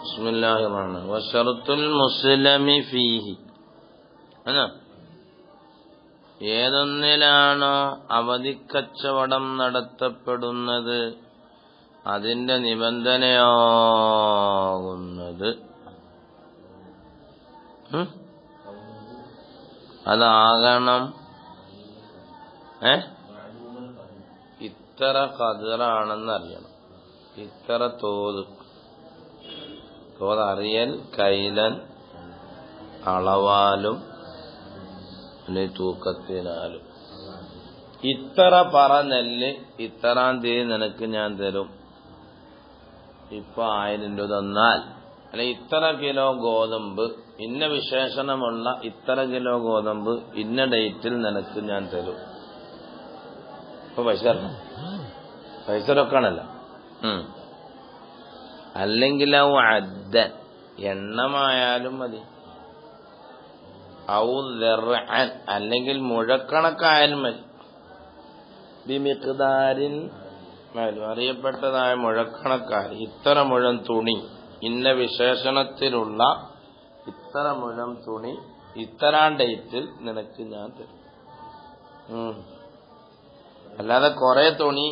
ബിസ്മില്ലാഹിർ റഹ്മാനിർ വശറത്തുൽ മുസ്ലിമി ഫീഹി അതാ ഏതൊന്നിലാണോ അവധിക്കച്ചവടം നടത്തപ്പെടുന്നത് അതിന്റെ നിബന്ധനയാകുന്നത് അതാകണം ഇത്ര ഖദറാണെന്നറിയണം. ഇത്ര തോതറിയൽ കൈലൻ അളവാലും തൂക്കത്തിനാലും. ഇത്ര പറ നെല്ല് ഇത്രാം തീയതി നിനക്ക് ഞാൻ തരും, ഇപ്പൊ 1000 രൂപ തന്നാൽ, അല്ലെ ഇത്ര കിലോ ഗോതമ്പ് ഇന്ന വിശേഷണമുള്ള ഇത്ര കിലോ ഗോതമ്പ് ഇന്ന ഡേറ്റിൽ നിനക്ക് ഞാൻ തരും. ഇപ്പൊ പൈസ റൊക്കാണല്ലോ. അല്ലെങ്കിൽ അദ്ദൻ എണ്ണമായാലും മതി, ഔ ദർഅൻ അല്ലെങ്കിൽ മുഴക്കണക്കായാലും മതി. ബിമിഖ്ദാരിൻ അറിയപ്പെട്ടതായ മുഴക്കണക്കാർ, ഇത്ര മുഴം തുണി ഇന്ന വിശേഷണത്തിലുള്ള ഇത്ര മുഴം തുണി ഇത്തരാം ഡേറ്റിൽ നിനക്ക് ഞാൻ തരും. അല്ലാതെ കുറെ തുണി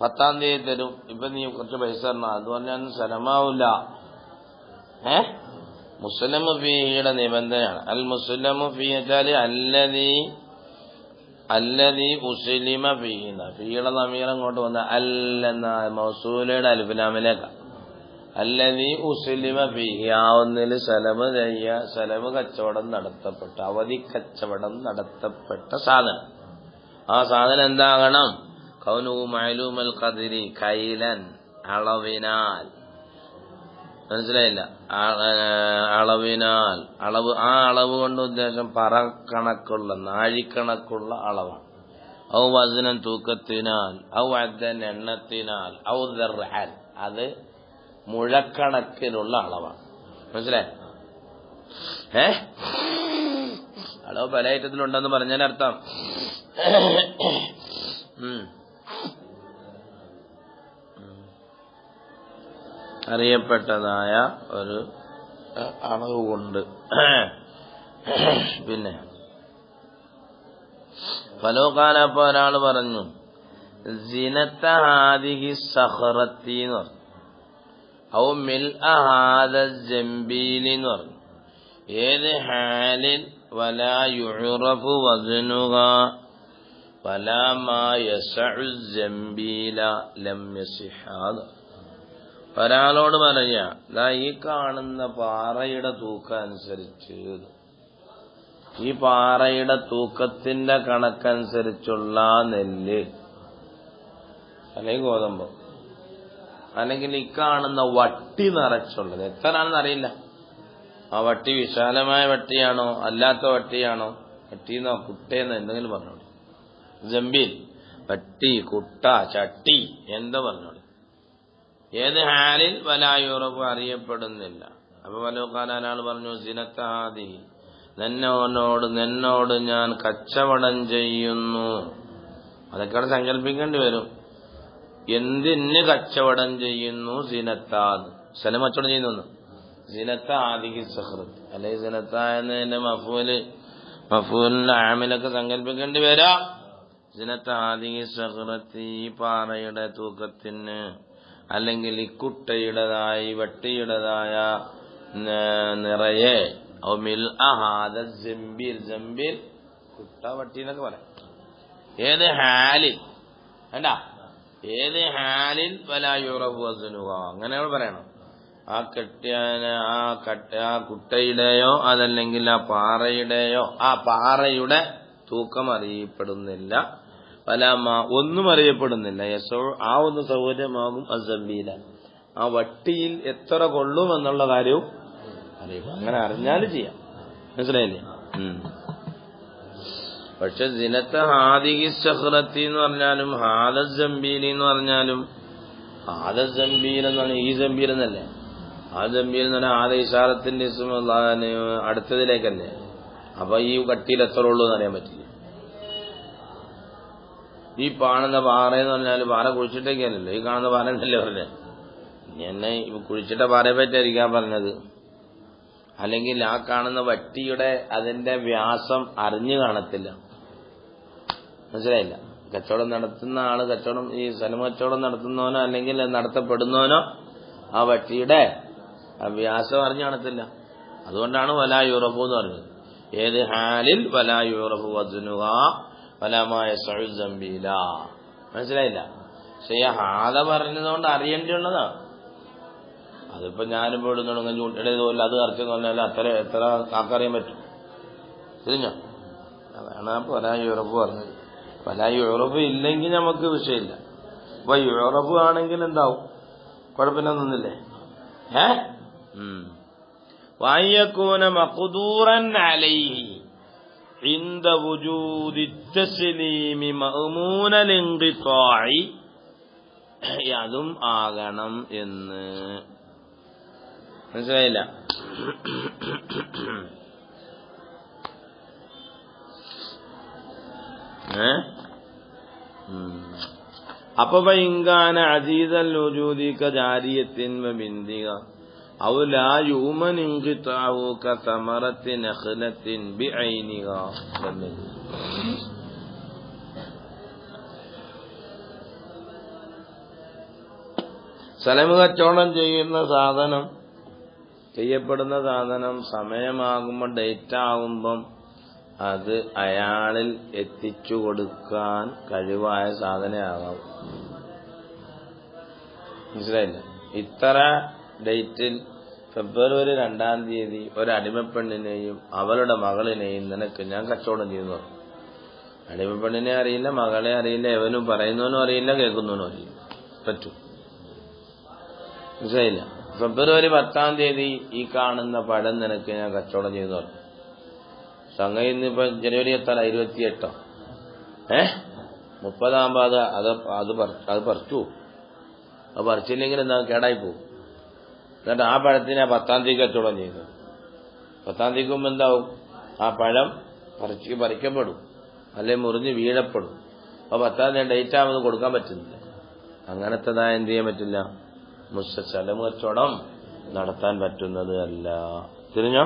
10-ാം തീയതി തരും, ഇപ്പൊ നീ കുറച്ച് പൈസ തരണം, അത് പറഞ്ഞാൽ സ്ഥലമാവില്ല. മുസ്ലിം ഫീയുടെ നിബന്ധനയാണ്. അൽ മുസ്ലിം ഫീ വെച്ചാല് അല്ലദീ ഉസ്ലിമ ഫീന, ഫീയുടെ സമീർ അങ്ങോട്ട് വന്ന അല്ലെന്ന മൗസൂലയുടെ അൽഫിലാമിലേക്ക. അല്ലദീ ഉസ്ലിമ ഫീഹി ആവുന്നതിൽ സലമ് കച്ചവടം നടത്തപ്പെട്ട, അവധി കച്ചവടം നടത്തപ്പെട്ട സാധനം. ആ സാധനം എന്താകണം? കൗനുഹു മഅലൂമൽ ഖദ്രി കൈലൻ അളവിനാൽ. മനസ്സിലായില്ല? അളവിനാൽ, അളവ്, ആ അളവ് കൊണ്ട് ഉദ്ദേശം പറ കണക്കുള്ള നാഴിക്കണക്കുള്ള അളവാണ്. ഔ വസ്നൻ തൂക്കത്തിനാൽ, ഔ അദ്ദൻ എണ്ണത്തിനാൽ, ഔ ദർഅൻ അത് മുഴക്കണക്കിലുള്ള അളവാണ്. മനസ്സിലായി? അളവ് പല ഐറ്റത്തിലുണ്ടെന്ന് പറഞ്ഞതിനർത്ഥം അറിയപ്പെട്ടതായ ഒരു അളവ് കൊണ്ട്. പിന്നെ ഫലോകാലപ്പോ ഒരാൾ പറഞ്ഞു സിനത്ത ഹാദിഹി സഖറത്തി എന്ന് പറഞ്ഞു, ഔ മിൽ ഹാദ ജംബീലി എന്ന് പറഞ്ഞു. ഏത് ഹാലിൽ വലാ യുറഫു വസ്നുഹാ വലാ മാ യസ്ഉ ജംബീല ലം യസിഹ. ഒരാളോട് പറയാ, ഈ കാണുന്ന പാറയുടെ തൂക്കം അനുസരിച്ച്, ഈ പാറയുടെ തൂക്കത്തിന്റെ കണക്കനുസരിച്ചുള്ള നെല്ല് അല്ലെങ്കിൽ ഗോതമ്പ്, അല്ലെങ്കിൽ ഈ കാണുന്ന വട്ടി നിറച്ചുള്ളത് എത്രയാണെന്ന് അറിയില്ല. ആ വട്ടി വിശാലമായ വട്ടിയാണോ അല്ലാത്ത വട്ടിയാണോ, വട്ടിന്നോ കുട്ടയെന്നോ എന്തെങ്കിലും പറഞ്ഞോളൂ. ജംബീൽ വട്ടി, കുട്ട, ചട്ടി എന്തോ പറഞ്ഞോളൂ. ഏത് ഹാലിൽ വലായുറവ് അറിയപ്പെടുന്നില്ല. അപ്പൊ വലോക്കാനാൾ പറഞ്ഞു സിനത്താദി നിന്നോട് ഞാൻ കച്ചവടം ചെയ്യുന്നു. അതൊക്കെ സങ്കല്പിക്കേണ്ടി വരും. എന്തിന് കച്ചവടം ചെയ്യുന്നു? സിനത്താദ് സ്ഥലം കച്ചവടം ചെയ്യുന്നു. സിനത്താദിക്ക് സഖ്റത്ത് അല്ലെങ്കിൽ സിനത്ത എന്നതിന്റെ മഫൂലിന്റെ ആമിലൊക്കെ സങ്കല്പിക്കേണ്ടി വരാം. സിനത്താദിക്ക് സഖ്റത്ത് ഈ പാറയുടെ തൂക്കത്തിന്, അല്ലെങ്കിൽ ഈ കുട്ടയുടേതായ വട്ടിയുടേതായ നിറയെ ജംബീൽ കുട്ട വട്ടി എന്നൊക്കെ പറയാം. ഏത് ഹാലിൽ വേണ്ട, ഏത് ഹാലിൽ വലായുറഫു വസ്നുഹ അങ്ങനെയാണ് പറയണം. ആ കുട്ടയുടെയോ അതല്ലെങ്കിൽ ആ പാറയുടെയോ, ആ പാറയുടെ തൂക്കം അറിയപ്പെടുന്നില്ല, വലാമ ഒന്നും അറിയപ്പെടുന്നില്ല, ആ ഒന്ന് സൗകര്യമാകും അസംബീല ആ വട്ടിയിൽ എത്ര കൊള്ളും എന്നുള്ള കാര്യവും അറിയും. അങ്ങനെ അറിഞ്ഞാലും ചെയ്യാം. മനസ്സിലായില്ലേ? പക്ഷെ സിനത്ത ഹാദിഹി സഖ്റത്തി എന്ന് പറഞ്ഞാലും ഹാദ ജംബീലി എന്ന് പറഞ്ഞാലും, ഹാദ ജംബീൽ എന്നാണ് ഈ ജംബീൽ എന്നല്ലേ. ആ ജംബീൽ എന്ന് പറഞ്ഞാൽ ആദ ഇശാറത്തിന്റെ അടുത്തതിലേക്കല്ലേ. അപ്പൊ ഈ കട്ടിയിൽ എത്ര ഉള്ളൂ എന്ന് അറിയാൻ പറ്റില്ല. ഈ കാണുന്ന പാറയെന്ന് പറഞ്ഞാൽ പാറ കുഴിച്ചിട്ടേക്കല്ലോ, ഈ കാണുന്ന പാറ എന്നല്ലേ പറഞ്ഞേ. എന്നെ കുഴിച്ചിട്ട പാറയെ പറ്റിയായിരിക്കാം പറഞ്ഞത്. അല്ലെങ്കിൽ ആ കാണുന്ന വട്ടിയുടെ അതിന്റെ വ്യാസം അറിഞ്ഞു കാണത്തില്ല. മനസ്സിലായില്ല? കച്ചവടം നടത്തുന്ന ആള്, കച്ചവടം ഈ സ്ഥലം കച്ചവടം നടത്തുന്നവനോ അല്ലെങ്കിൽ നടത്തപ്പെടുന്നവനോ ആ വട്ടിയുടെ വ്യാസം അറിഞ്ഞു കാണത്തില്ല. അതുകൊണ്ടാണ് വലാ യുറഫു എന്ന് പറഞ്ഞത്. ഏത് ഹാലിൽ വലാ യുറഫു വസ്നുഹ വലാമായ സഅുസംബീല. മനസ്സിലായില്ല? പക്ഷെ ഈ ഹാദ പറഞ്ഞതുകൊണ്ട് അറിയേണ്ടിയുള്ളതാണ്. അതിപ്പോ ഞാനിപ്പോ ഇവിടെ തുടങ്ങാൻ ചൂണ്ടിടേതുപോലെ അത് കറച്ചെന്ന് പറഞ്ഞാൽ എത്ര ആക്കറിയാൻ പറ്റും? തിരിഞ്ഞോ? അതാണ് വലാ യുറഫു പറഞ്ഞത്. വലാ യുറഫു ഇല്ലെങ്കിൽ നമുക്ക് വിഷയമില്ല. അപ്പൊ യുറഫു ആണെങ്കിൽ എന്താവും? കുഴപ്പമില്ലെന്നില്ലേ? വയകൂന മഖ്ദൂറൻ അലൈഹി ഇൻദ വുജൂദി തസ്ലീമി മഅ്മൂനൽ ഇൻഖിതാഇ. അതും ആകണം എന്ന്. മനസ്സിലായില്ല? അപ്പൊ ഇൻകാന അസീസൽ വുജൂദി കജാരിയത്തിൻ വബിന്ദിക ഔ ലാ യുമൻ ഇൻഖിതാഉ കസമറത്തി നഖലത്തിൻ ബിഐനിഹ. സ്ഥലം കച്ചവടം ചെയ്യപ്പെടുന്ന സാധനം സമയമാകുമ്പോൾ, ഡേറ്റ് ആകുമ്പം അത് അയാളിൽ എത്തിച്ചു കൊടുക്കാൻ കഴിവായ സാധനമാകാം. മനസ്സിലായില്ല? ഇത്ര ഡേറ്റിൽ ഫെബ്രുവരി 2-ാം തീയതി ഒരു അടിമപ്പെണ്ണിനെയും അവളുടെ മകളിനെയും നിനക്ക് ഞാൻ കച്ചവടം ചെയ്തു. അടിമപ്പെണ്ണിനെ അറിയില്ല, മകളെ അറിയില്ല, എവനും പറയുന്നവനും അറിയില്ല, കേൾക്കുന്നവനും അറിയില്ല. പറ്റും? മനസ്സിലായില്ല? ഫെബ്രുവരി 10-ാം തീയതി ഈ കാണുന്ന പഴം നിനക്ക് ഞാൻ കച്ചവടം ചെയ്തു. സംഗതി ഇന്നിപ്പോ ജനുവരി എത്താൻ 28. 30 അത് പറിച്ചു. അത് പറിച്ചില്ലെങ്കിൽ എന്താ? കേടായി പോകും. എന്നിട്ട് ആ പഴത്തിനെ 10-ാം തീയതി കച്ചവടം ചെയ്തു. 10-ാം തീയതിക്ക് മുമ്പ് എന്താവും? ആ പഴം പറിക്കപ്പെടും, അല്ലെങ്കിൽ മുറിഞ്ഞ് വീഴപ്പെടും. അപ്പൊ 10-ാം തീയതി ഡേറ്റ് ആവുന്നത് കൊടുക്കാൻ പറ്റുന്നില്ല. അങ്ങനത്തേതായ എന്ത് ചെയ്യാൻ പറ്റില്ല? സ്ഥലം കച്ചവടം നടത്താൻ പറ്റുന്നത് അല്ല. തിരിഞ്ഞോ?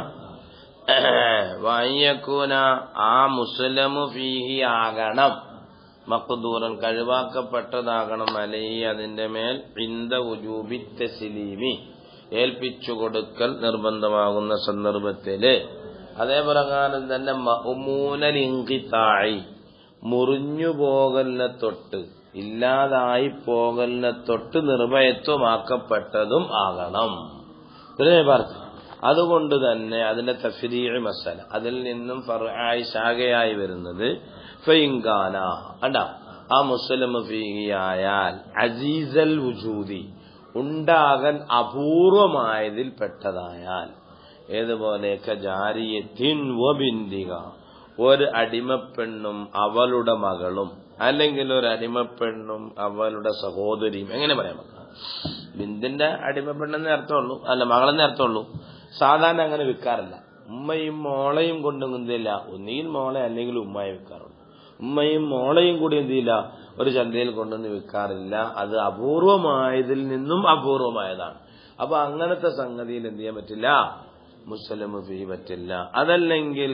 വയകൂന ആ മുസ്ലിമു ഫീഹി ആകണം, മഖ്ദൂറൻ കഴിവാക്കപ്പെട്ടതാകണം, അലൈഹി അതിന്റെ മേൽ, ഇൻദ വുജൂബി തസ്ലീമി ഏൽപ്പിച്ചു കൊടുക്കൽ നിർബന്ധമാകുന്ന സന്ദർഭത്തില്. അതേപ്രകാരം തന്നെ മഅ്മൂനൽ ഇൻഖിതാഇ മുറിഞ്ഞു പോകലിനെ തൊട്ട്, ഇല്ലാതായി പോകലിനെ തൊട്ട് നിർഭയത്വമാക്കപ്പെട്ടതും ആകണം. അതുകൊണ്ട് തന്നെ അതിന്റെ തഫ്രീഇ മസല, അതിൽ നിന്നും ഫർആയി ശാഖയായി വരുന്നത് ഫഇൻകാന ആ മുസ്ലിമു ഫീഹി ആയാൽ അസീസൽ വുജൂദി ഉണ്ടാകൽ അപൂർവമായതിൽ പെട്ടതായാൽ, ഏതുപോലെ കജാരിയത്തിൻ വബിന്ദിക ഒരു അടിമപ്പെണ്ണും അവളുടെ മകളും, അല്ലെങ്കിൽ ഒരു അടിമപ്പെണ്ണും അവളുടെ സഹോദരിയും. എങ്ങനെ പറയാൻ പറ്റും? ബിന്ദിന്റെ അടിമപ്പെണ്ണെന്നേ അർത്ഥമുള്ളൂ, അല്ല മകളെന്നേ അർത്ഥമുള്ളൂ. സാധാരണ അങ്ങനെ വിൽക്കാറില്ല. ഉമ്മയും മോളെയും കൊണ്ടും എന്തില്ല, ഒന്നുകിൽ മോളെ അല്ലെങ്കിൽ ഉമ്മയെ വിൽക്കാറുള്ളൂ. ഉമ്മയും മോളെയും കൂടി എന്തില്ല, ഒരു ചന്തയിൽ കൊണ്ടുവന്ന് വിൽക്കാറില്ല. അത് അപൂർവമായതിൽ നിന്നും അപൂർവമായതാണ്. അപ്പൊ അങ്ങനത്തെ സംഗതിയിൽ എന്ത് ചെയ്യാൻ പറ്റില്ല? മുസ്ലിമു ഫീഹി പറ്റില്ല. അതല്ലെങ്കിൽ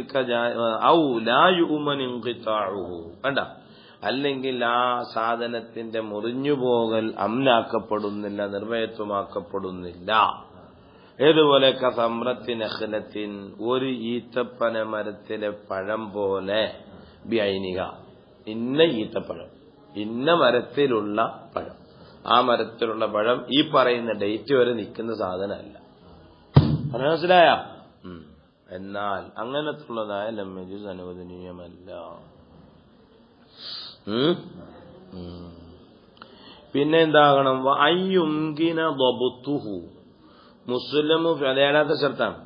അല്ലെങ്കിൽ ആ സാധനത്തിന്റെ മുറിഞ്ഞുപോകൽ അംനാക്കപ്പെടുന്നില്ല, നിർഭയത്വമാക്കപ്പെടുന്നില്ല. ഏതുപോലെ കസമ്രത്തി നഖ്ലത്തിൻ ഒരു ഈത്തപ്പന മരത്തിലെ പഴം പോലെ, ബിഐനിക ഇന്ന ഈത്തപ്പഴം, ഇന്ന മരത്തിലുള്ള പഴം, ആ മരത്തിലുള്ള പഴം ഈ പറയുന്ന ഡേറ്റ് വരെ നിൽക്കുന്ന സാധനമല്ല. മനസ്സിലായ? എന്നാൽ അങ്ങനത്തുള്ളതായ ലമ്മജൂസ് അനുവദനീയമല്ല. പിന്നെ എന്താകണം? അയ്യുംകിന ദബ്തുഹു മുസ്ലിമു, അതേലാത്ത ശർത്താണ്.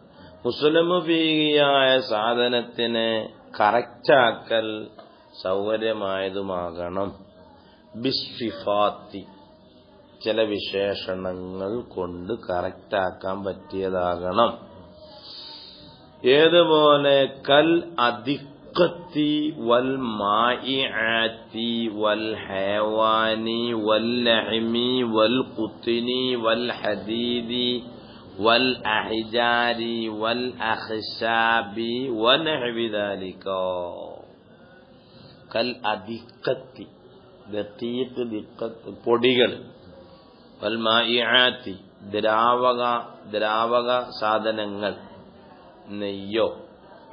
മുസ്ലിമു ഫീഹിയായ സാധനത്തിനെ കറക്റ്റാക്കൽ സൗകര്യമായതുമാകണം. ബിസ്ഫിഫാത്തി ചില വിശേഷണങ്ങൾ കൊണ്ട് കറക്റ്റാക്കാൻ പറ്റിയതാകണം. ഏതുപോലെ? കൽ അദിഖ അദിഖത്തി വൽ മാഇആത്തി വൽ ഹയവാനി വൽ ലഹ്മി വൽ ഖുത്നി വൽ ഹദീദി വൽ അഹ്ജാരി വൽ അഖ്ശാബി വനഹ്വി ദാലിക കൽ അദിഖത്തി ദഖീഖ് ദിഖത്ത് പൊടികൾ വൽ മാഇആത്തി ദ്രാവക സാധനങ്ങൾ നെയ്യോ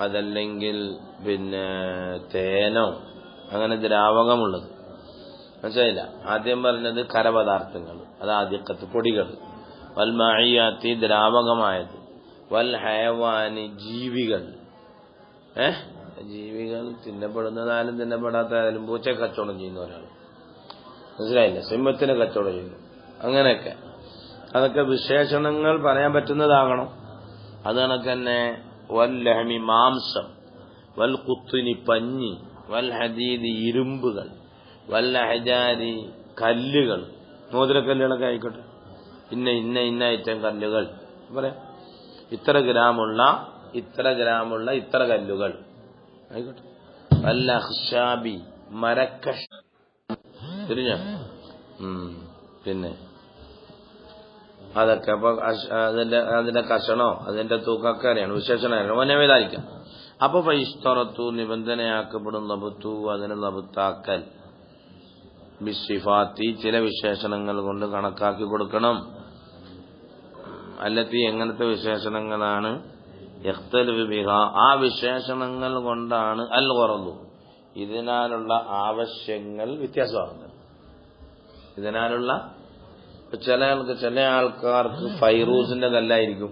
അതല്ലെങ്കിൽ പിന്നെ തേനോ അങ്ങനെ ദ്രാവകമുള്ളത് മനസ്സിലായില്ല. ആദ്യം പറഞ്ഞത് കരപദാർത്ഥങ്ങൾ, അത് ആദ്യക്കത്ത് പൊടികൾ. വൽ മാഇയാത്തി ദ്രാവകമായത്, വൽ ഹയവാനി ജീവികൾ. ജീവികൾ തിന്നപ്പെടുന്നതായാലും തിന്നപ്പെടാത്തതായാലും പൂച്ച കച്ചവടം ചെയ്യുന്ന ഒരാൾ മനസ്സിലായില്ല, സിംഹത്തിന് കച്ചവടം ചെയ്യുന്നു, അങ്ങനെയൊക്കെ അതൊക്കെ വിശേഷണങ്ങൾ പറയാൻ പറ്റുന്നതാകണം. അത് കണക്ക് തന്നെ വൽ ലഹ്മി മാംസം, വൽ ഖുത്നി പഞ്ഞി, വൽ ഹദീദി ഇരുമ്പുകൾ, വൽ അഹ്ജാരി കല്ലുകൾ, മോതിരക്കല്ലുകളൊക്കെ ആയിക്കോട്ടെ, ഇന്ന ഐറ്റം കല്ലുകൾ പറയാം, ഇത്ര ഗ്രാമുള്ള ഇത്ര കല്ലുകൾ ആയിക്കോട്ടെ. വൽ അഖ്ശാബി മരക്കഷ തിരിഞ്ഞ പിന്നെ അതൊക്കെ അപ്പൊ അതിന്റെ കഷണോ അതിന്റെ തൂക്കൊക്കെ അറിയണം, വിശേഷണം വനവേദാനിക്കാം. അപ്പൊ ഫൈസ്തറത്തു നിബന്ധനയാക്കപ്പെടും ലബുത്തു അതിന് ലബുത്താക്കൽ ബിസിഫാത്തി ചില വിശേഷണങ്ങൾ കൊണ്ട് കണക്കാക്കി കൊടുക്കണം. അല്ലത്തി എങ്ങനത്തെ വിശേഷണങ്ങളാണ്? യഖ്തലിഫു ബിഹാ ആ വിശേഷണങ്ങൾ കൊണ്ടാണ് അൽ ഖറദു ഇതിനാലുള്ള ആവശ്യങ്ങൾ വ്യത്യാസമാകുന്നത്. ഇതിനാലുള്ള ചില ആൾക്കാർക്ക് ഫൈറൂസിന്റെ കല്ലായിരിക്കും,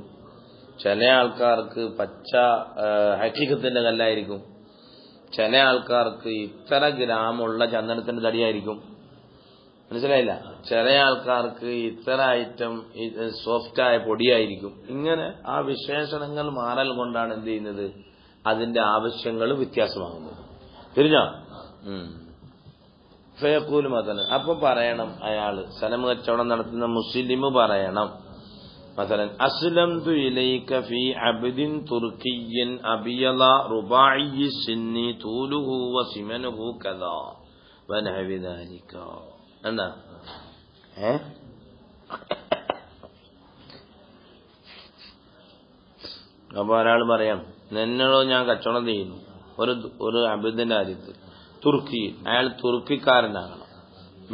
ചില ആൾക്കാർക്ക് പച്ച ഹക്കീഖത്തിന്റെ കല്ലായിരിക്കും, ചില ആൾക്കാർക്ക് ഇത്ര ഗ്രാമുള്ള ചന്ദനത്തിന്റെ തടിയായിരിക്കും, മനസ്സിലായില്ല, ചില ആൾക്കാർക്ക് ഇത്ര ഐറ്റം സോഫ്റ്റായ പൊടിയായിരിക്കും. ഇങ്ങനെ ആ വിശേഷണങ്ങൾ മാറൽ കൊണ്ടാണ് എന്ത് ചെയ്യുന്നത്, അതിന്റെ ആവശ്യങ്ങൾ വ്യത്യാസമാകുന്നത്. തിരിഞ്ഞോ? ഫയഖൂലു മസലൻ അപ്പൊ പറയണം, അയാള് സലം കച്ചവടം നടത്തുന്ന മുസ്ലിം പറയണം, മസലൻ അസ്ലംതു ഇലൈക ഫീ അബ്ദിൻ തുർക്കിയ്യൻ അബിയള റുബാഇ സിന്നി തൂലുഹു വസിമനുഹു കദാ വനഹവി ദാലിക. എന്താ അപ്പൊ ഒരാൾ പറയാം, നിന്നോടോ ഞാൻ കച്ചവടം ചെയ്യുന്നു ഒരു അബിദിന്റെ കാര്യത്തിൽ, തുർക്കി, അയാൾ തുർക്കിക്കാരനാകണം,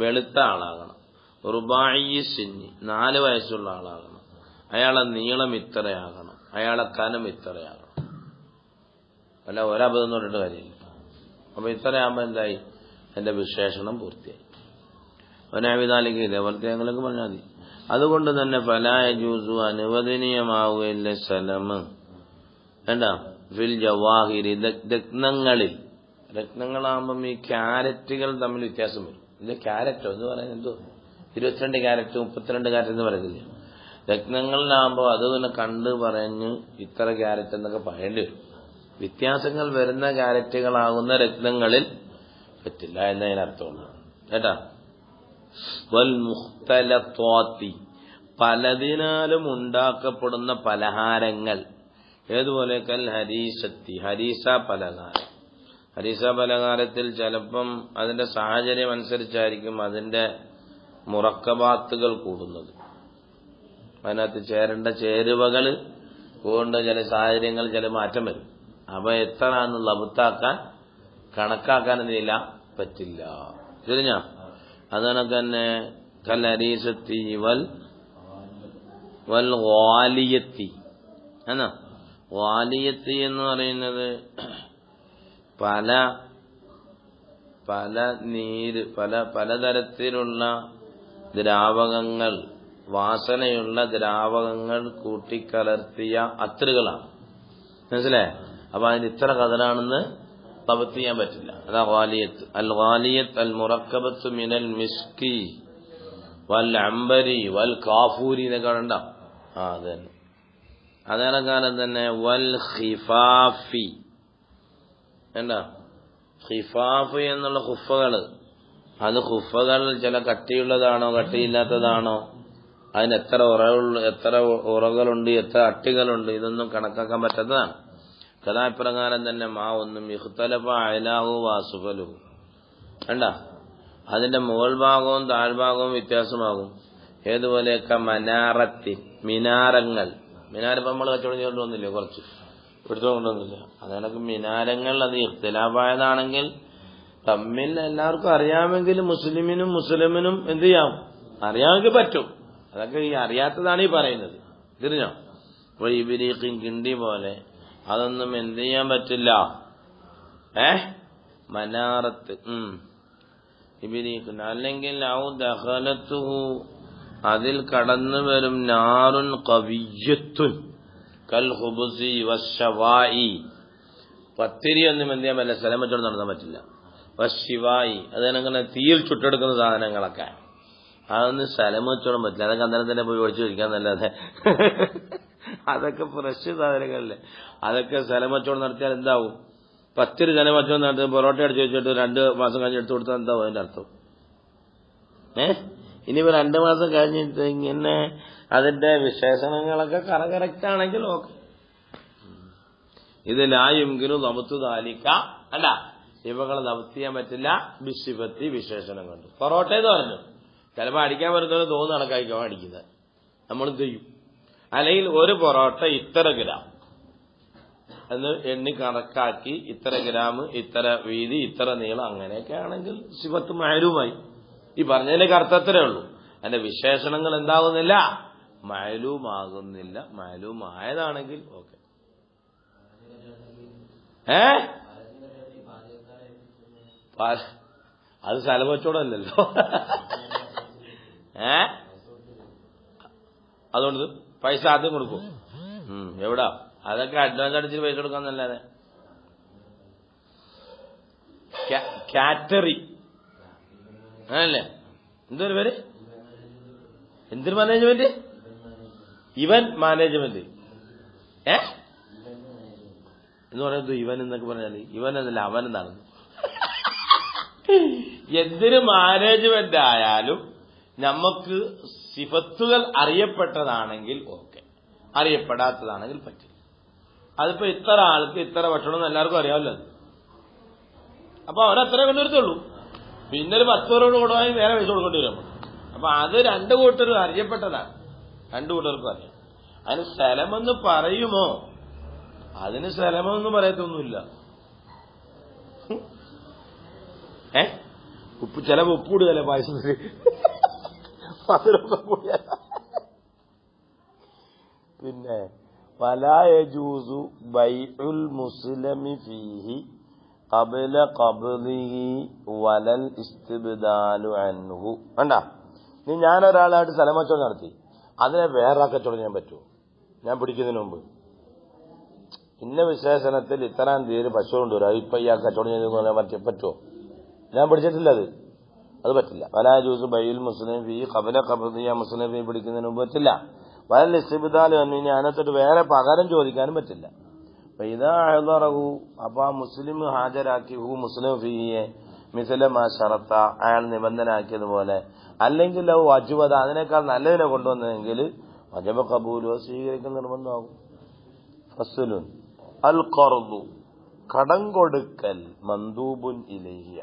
വെളുത്ത ആളാകണം, റുബാഇ സിന്നി 4 വയസ്സുള്ള ആളാകണം, അയാളെ നീളം ഇത്രയാകണം, അയാളെ കനം ഇത്രയാകണം. അല്ല ഒരബദ്ധം പറഞ്ഞിട്ട് കാര്യമില്ല. അപ്പൊ ഇത്രയാകുമ്പോ എന്തായി, എന്റെ വിശേഷണം പൂർത്തിയായി. ഒനാവിതാലിക്ക് ഇതേ പ്രത്യേകങ്ങളൊക്കെ പറഞ്ഞാൽ മതി. അതുകൊണ്ട് തന്നെ ഫലായ ജൂസു അനുവദനീയമാവുകയില്ല സലമ് എന്താ ഫിൽ ജവാഹിരി രത്നങ്ങളാകുമ്പം ഈ ക്യാരറ്റുകൾ തമ്മിൽ വ്യത്യാസം വരും. ഇത് ക്യാരറ്റോ എന്ന് പറയുന്നത് എന്തോ 22 ക്യാരറ്റ് 32 ക്യാരറ്റ് എന്ന് പറയുന്നില്ല. രത്നങ്ങളിലാകുമ്പോൾ അത് തന്നെ കണ്ട് പറഞ്ഞ് ഇത്ര ക്യാരറ്റ് എന്നൊക്കെ പറയേണ്ടി വരും. വ്യത്യാസങ്ങൾ വരുന്ന ക്യാരറ്റുകളാകുന്ന രത്നങ്ങളിൽ പറ്റില്ല എന്നതിനർത്ഥമുള്ളൂ കേട്ടാ. വൽ മുഖ്തലത്വാത്തി പലതിനാലും ഉണ്ടാക്കപ്പെടുന്ന പലഹാരങ്ങൾ, ഏതുപോലെ കൽ ഹരീസത്തി ഹരീസ പലഹാരം. ഹരീസ പലഹാരത്തിൽ ചിലപ്പം അതിന്റെ സാഹചര്യം അനുസരിച്ചായിരിക്കും അതിന്റെ മുറക്കബാത്തുകൾ കൂടുന്നത്. അതിനകത്ത് ചേരേണ്ട ചേരുവകൾ കൊണ്ട് ചില സാഹചര്യങ്ങൾ ചില മാറ്റം വരും. അപ്പൊ എത്രയാണെന്ന് ലബുത്താക്കാൻ കണക്കാക്കാനെന്നില്ല പറ്റില്ല. തിരിഞ്ഞ അതാണ് തന്നെ കൽ ഹരീസത്തി വൽ ഗാലിയത്തി എന്നാ. ഗാലിയത്തി എന്ന് പറയുന്നത് പലതരത്തിലുള്ള ദ്രാവകങ്ങൾ, വാസനയുള്ള ദ്രാവകങ്ങൾ കൂട്ടിക്കലർത്തിയ അത്തറുകളാണ്, മനസ്സിലായേ. അപ്പൊ അതിന് ഇത്ര കതറാണെന്ന് തബത്ത് ചെയ്യാൻ പറ്റില്ല. അതാ ഗാലിയത്ത്. അൽ ഗാലിയത്ത് അൽ മുറക്കബത്ത് മിനൽ മിസ്കി വൽ അംബരി വൽ കാഫൂരി എന്നൊക്കെ കണ്ട അത് തന്നെ. അതേക്കാലം തന്നെ വൽ ഖിഫാഫി എന്താ ഖിഫാഫ് എന്നുള്ള ഖുഫകള്, അത് ഖുഫകൾ ചില കട്ടിയുള്ളതാണോ കട്ടിയില്ലാത്തതാണോ, അതിന് എത്ര ഉറകളുണ്ട് എത്ര അട്ടികളുണ്ട്, ഇതൊന്നും കണക്കാക്കാൻ പറ്റാത്തതാണ്. കഥാപ്രകാരം തന്നെ മാ ഒന്നും ഇഖ്തലഫ അലാഹു വാസുഫലുഹു കണ്ട അതിന്റെ മുകൾ ഭാഗവും താഴ്ഭാഗവും വ്യത്യാസമാകും. ഏതുപോലെയൊക്കെ മനാറത്തി മിനാരങ്ങൾ മിനാരിപ്പം നമ്മൾ കച്ചവടം ചെയ്തുകൊണ്ട് വന്നില്ലേ, കുറച്ച് എടുത്തുകൊണ്ടൊന്നുമില്ല. അതെനിക്ക് മിനാരങ്ങൾ അത് ഇഖ്തിലാഫായതാണെങ്കിൽ തമ്മിൽ എല്ലാവർക്കും അറിയാമെങ്കിൽ മുസ്ലിമിനും എന്ത് ചെയ്യാം, അറിയാമെങ്കിൽ പറ്റും. അതൊക്കെ ഈ അറിയാത്തതാണ് ഈ പറയുന്നത്. തിരിഞ്ഞോ? അപ്പോൾ ഇബിരീഖിൻ കിണ്ടി പോലെ അതൊന്നും എന്ത് ചെയ്യാൻ പറ്റില്ല. മനാറത്ത് ഇബിരീഖിൻ അല്ലെങ്കിൽ ഔ ദഖലത്തുഹു അതിൽ കടന്നു വരും നാറുൻ ഖവിയ്യത്തുൻ കൽ ഖുബ്സി വശവായി പത്തിരി ഒന്നും എന്ത് ചെയ്യാൻ പറ്റില്ല, സ്ഥലം വെച്ചോണ്ട് നടത്താൻ പറ്റില്ല. വശിവായി അതിനങ്ങനെ തീയിൽ ചുട്ടെടുക്കുന്ന സാധനങ്ങളൊക്കെ അതൊന്നും സ്ഥലം വെച്ചോടാൻ പറ്റില്ല. അതൊക്കെ അന്നേരം തന്നെ പോയി ഒഴിച്ചു കഴിക്കാൻ നല്ലതെ. അതൊക്കെ ഫ്രഷ് സാധനങ്ങളല്ലേ. അതൊക്കെ സ്ഥലം വെച്ചോട് നടത്തിയാൽ എന്താവും? പത്തിരി സ്ഥലം വെച്ചോണ്ട് നടത്തി പൊറോട്ട അടിച്ചു വെച്ചിട്ട് 2 മാസം കഴിഞ്ഞ് എടുത്തു കൊടുത്താൽ എന്താവും അതിന്റെ അർത്ഥം? ഇനിയിപ്പോ 2 മാസം കഴിഞ്ഞിട്ട് ഇങ്ങനെ അതിന്റെ വിശേഷണങ്ങളൊക്കെ കറക്റ്റ് ആണെങ്കിൽ ഓക്കെ. ഇത് ലായുങ്കിലും നമുക്ക് താലിക്ക അല്ല, ഇവകളെ ദബത്ത് ചെയ്യാൻ പറ്റില്ല ബിസിഫത്തി വിശേഷണം കൊണ്ട്. പൊറോട്ട എന്ന് പറഞ്ഞു ചിലപ്പോൾ അടിക്കാൻ വരുന്നത് തോന്നുന്നു കണക്കായിക്കോ അടിക്കുന്നത്, നമ്മൾ ചെയ്യും. അല്ലെങ്കിൽ ഒരു പൊറോട്ട ഇത്ര ഗ്രാം എന്ന് എണ്ണി കണക്കാക്കി ഇത്ര ഗ്രാം ഇത്ര വീതി ഇത്ര നീളം അങ്ങനെയൊക്കെ ആണെങ്കിൽ സിഫത്ത് മഅലൂമായി. ഈ പറഞ്ഞതിലേക്ക് അർത്ഥത്തിലേ ഉള്ളൂ. അതിന്റെ വിശേഷണങ്ങൾ എന്താകുന്നില്ല, മഅലൂമാകുന്നില്ല. മഅലൂമായതാണെങ്കിൽ ഓക്കെ. അത് സ്ഥലം വെച്ചോടല്ലോ. അതുകൊണ്ട് പൈസ ആദ്യം കൊടുക്കും. എവിടാ അതൊക്കെ അഡ്വാൻസ് അടിച്ചിട്ട് പൈസ കൊടുക്കാന്നല്ലാതെ. കാറ്ററി ആണല്ലേ, എന്തൊരു പേര്, എന്തൊരു മാനേജ്മെന്റ്, ഇവന്റ് മാനേജ്മെന്റ് എന്ന് പറയുന്നത്. ഇവൻ എന്നൊക്കെ പറഞ്ഞാല് ഇവൻ എന്നല്ല അവൻ എന്നാണ്. എന്തൊരു മാനേജ്മെന്റ് ആയാലും നമുക്ക് സിഫത്തുകൾ അറിയപ്പെട്ടതാണെങ്കിൽ ഓക്കെ, അറിയപ്പെടാത്തതാണെങ്കിൽ പറ്റില്ല. അതിപ്പോ ഇത്ര ആൾക്ക് ഇത്ര ഭക്ഷണം എല്ലാവർക്കും അറിയാമല്ലോ. അപ്പൊ അവരത്ര കൊണ്ടുവരത്തുള്ളൂ. പിന്നെ ഒരു 10 പേരോട് കൊടുവാണെങ്കിൽ നേരെ പൈസ കൊടുക്കേണ്ടി വരും. അപ്പൊ അത് 2 കൂട്ടരും അറിയപ്പെട്ടതാണ്, 2 കൂട്ടർക്കും അറിയാം. അതിന് സ്ഥലമെന്ന് പറയുമോ? അതിന് സ്ഥലമെന്ന് പറയത്തൊന്നുമില്ല. ഉപ്പ് ചിലപ്പോ ഉപ്പിടുകയല്ലേ പായസത്തിൽ, പിന്നെ വലാ യജൂസു ബൈഉൽ മുസ്ലിമി ഫീഹി ഖബ്ല ഖബ്ദിഹി വലൽ ഇസ്തിബ്ദാലു അൻഹു. കണ്ടാ, നീ ഞാനൊരാളായിട്ട് സ്ഥലം കച്ചവടം നടത്തി, അതിനെ വേറെ കച്ചവടം ചെയ്യാൻ പറ്റുമോ? ഞാൻ പിടിക്കുന്നതിന് മുമ്പ് ഇന്ന വിശേഷണത്തിൽ ഇത്രാം തീയതി പശു കൊണ്ടുവരാം, ഇപ്പൊ ഈ കച്ചവടം ചെയ്ത് പറ്റുമോ? ഞാൻ പിടിച്ചിട്ടില്ല, അത് പറ്റില്ല. വലാ യജൂസു ബൈഉൽ മുസ്ലിമി ഫീഹി ഖബ്ല ഖബ്ദിഹി, മുസ്ലിം ഫീ പിടിക്കുന്നതിന് മുമ്പ് പറ്റില്ല. വലൽ ഇസ്തിബ്ദാലു അൻഹു, ഇനി അതിനകത്തോട്ട് വേറെ പകരം ചോദിക്കാനും പറ്റില്ല. ഇതാ അഹ്ദറഹു, അപ്പൊ ആ മുസ്ലിം ഹാജരാക്കി ഹു മുസ്ലിം ഫീയെ മിസ്ല മാ ശറത്ത, അയാൾ നിബന്ധനാക്കിയതുപോലെ, അല്ലെങ്കിൽ ലഹു വജ്വദ, അതിനേക്കാൾ നല്ലതിനെ കൊണ്ടുവന്നതെങ്കിൽ വജബ ഖബൂലു, സ്വീകരിക്കുന്ന നിർബന്ധമാകും. ഫസ്ലുൻ അൽ ഖർദു, കടം കൊടുക്കൽ മന്ദൂബുൻ ഇലൈഹിയ,